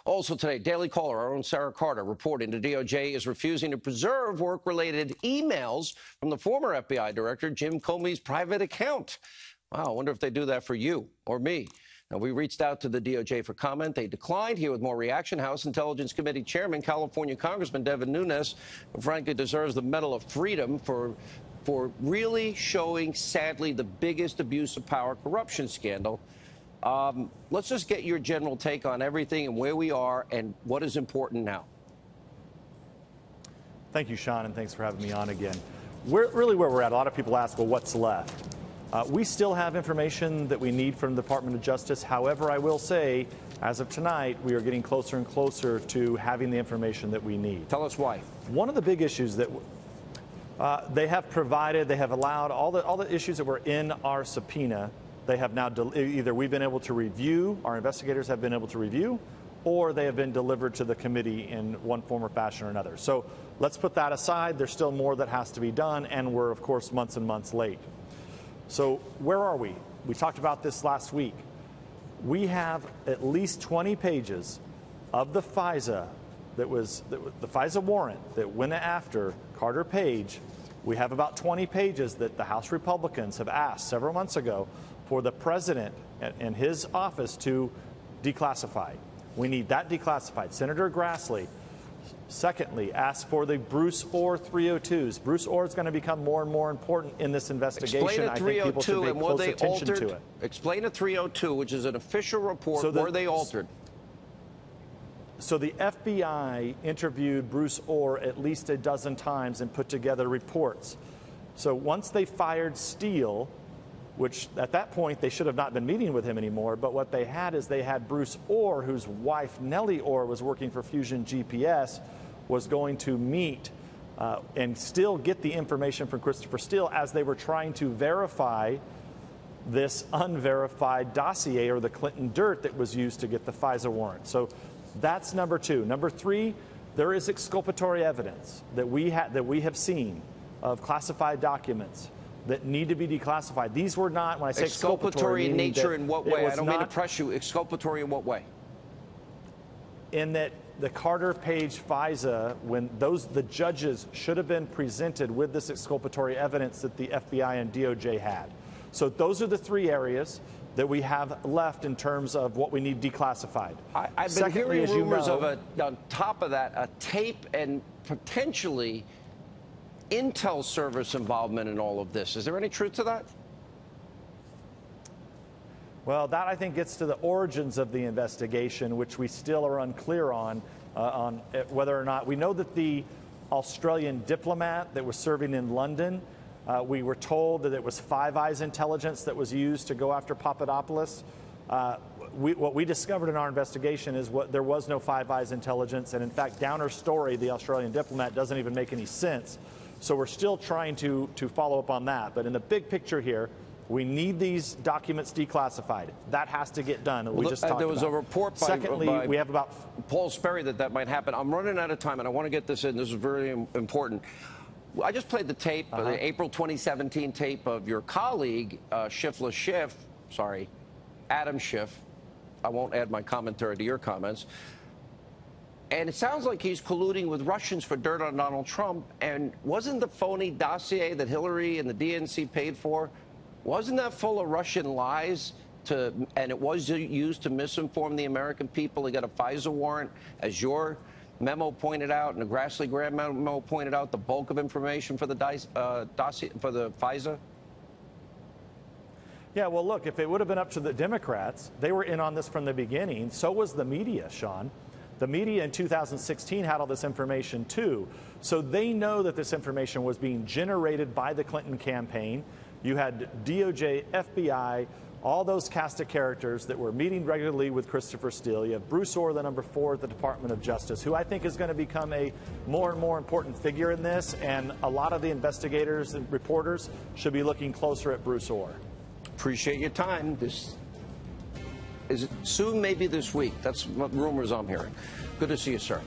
Also today, Daily Caller, our own Sarah Carter, reporting the DOJ is refusing to preserve work-related emails from the former FBI director Jim Comey's private account. Wow, I wonder if they do that for you or me. Now, we reached out to the DOJ for comment. They declined. Here with more reaction, House Intelligence Committee Chairman, California Congressman Devin Nunes, who frankly deserves the Medal of Freedom for really showing, sadly, the biggest abuse of power corruption scandal. Let's just get your general take on everything and where we are and what is important now. Thank you, Sean, and thanks for having me on again. Really where we're at, a lot of people ask, well, what's left? We still have information that we need from the Department of Justice. However, I will say, as of tonight, we are getting closer and closer to having the information that we need. Tell us why. One of the big issues that they have provided, they have allowed all the issues that were in our subpoena, they have now either we've been able to review, our investigators have been able to review, or they have been delivered to the committee in one form or fashion or another. So let's put that aside. There's still more that has to be done, and we're, of course, months and months late. So where are we? We talked about this last week. We have at least 20 pages of the FISA the FISA warrant that went after Carter Page. We have about 20 pages that the House Republicans have asked several months ago for the president and his office to declassify. We need that declassified. Senator Grassley, secondly, asked for the Bruce Orr 302s. Bruce Orr is going to become more and more important in this investigation. Explain a 302 and were they altered? Explain a 302, which is an official report. So were they altered? So the FBI interviewed Bruce Orr at least a dozen times and put together reports. So once they fired Steele, which at that point they should have not been meeting with him anymore, but what they had is they had Bruce Orr, whose wife Nellie Orr was working for Fusion GPS, was going to meet and still get the information from Christopher Steele as they were trying to verify this unverified dossier or the Clinton dirt that was used to get the FISA warrant. So that's number two. Number three, there is exculpatory evidence that we have seen of classified documents that need to be declassified. These were not, when I say exculpatory in nature, in what way? I don't mean to press you. Exculpatory in what way? In that the Carter Page FISA, when the judges should have been presented with this exculpatory evidence that the FBI and DOJ had. So those are the three areas that we have left in terms of what we need declassified. I've been hearing rumors of on top of that, a tape and potentially Intel service involvement in all of this. Is there any truth to that? Well, that I think gets to the origins of the investigation, which we still are unclear on whether or not. We know that the Australian diplomat that was serving in London, we were told that it was Five Eyes intelligence that was used to go after Papadopoulos. What we discovered in our investigation is there was no Five Eyes intelligence, and in fact, Downer's story, the Australian diplomat, doesn't even make any sense. So we're still trying to follow up on that. But in the big picture here, we need these documents declassified. That has to get done. Well, there was a report by we have about Paul Sperry that might happen. I'm running out of time, and I want to get this in. This is very important. I just played the tape, the April 2017 tape of your colleague, Adam Schiff. I won't add my commentary to your comments. And it sounds like he's colluding with Russians for dirt on Donald Trump. And wasn't the phony dossier that Hillary and the DNC paid for, wasn't that full of Russian lies? And it was used to misinform the American people to get a FISA warrant, as your memo pointed out, and the Grassley-Graham memo pointed out, the bulk of information for the dossier for the FISA? Yeah, well, look, if it would have been up to the Democrats, they were in on this from the beginning. So was the media, Sean. The media in 2016 had all this information, too. So they know that this information was being generated by the Clinton campaign. You had DOJ, FBI, all those cast of characters that were meeting regularly with Christopher Steele. You have Bruce Orr, the number 4 at the Department of Justice, who I think is going to become a more and more important figure in this. And a lot of the investigators and reporters should be looking closer at Bruce Orr. Appreciate your time. This is soon, maybe this week. That's what rumors I'm hearing. Good to see you, sir.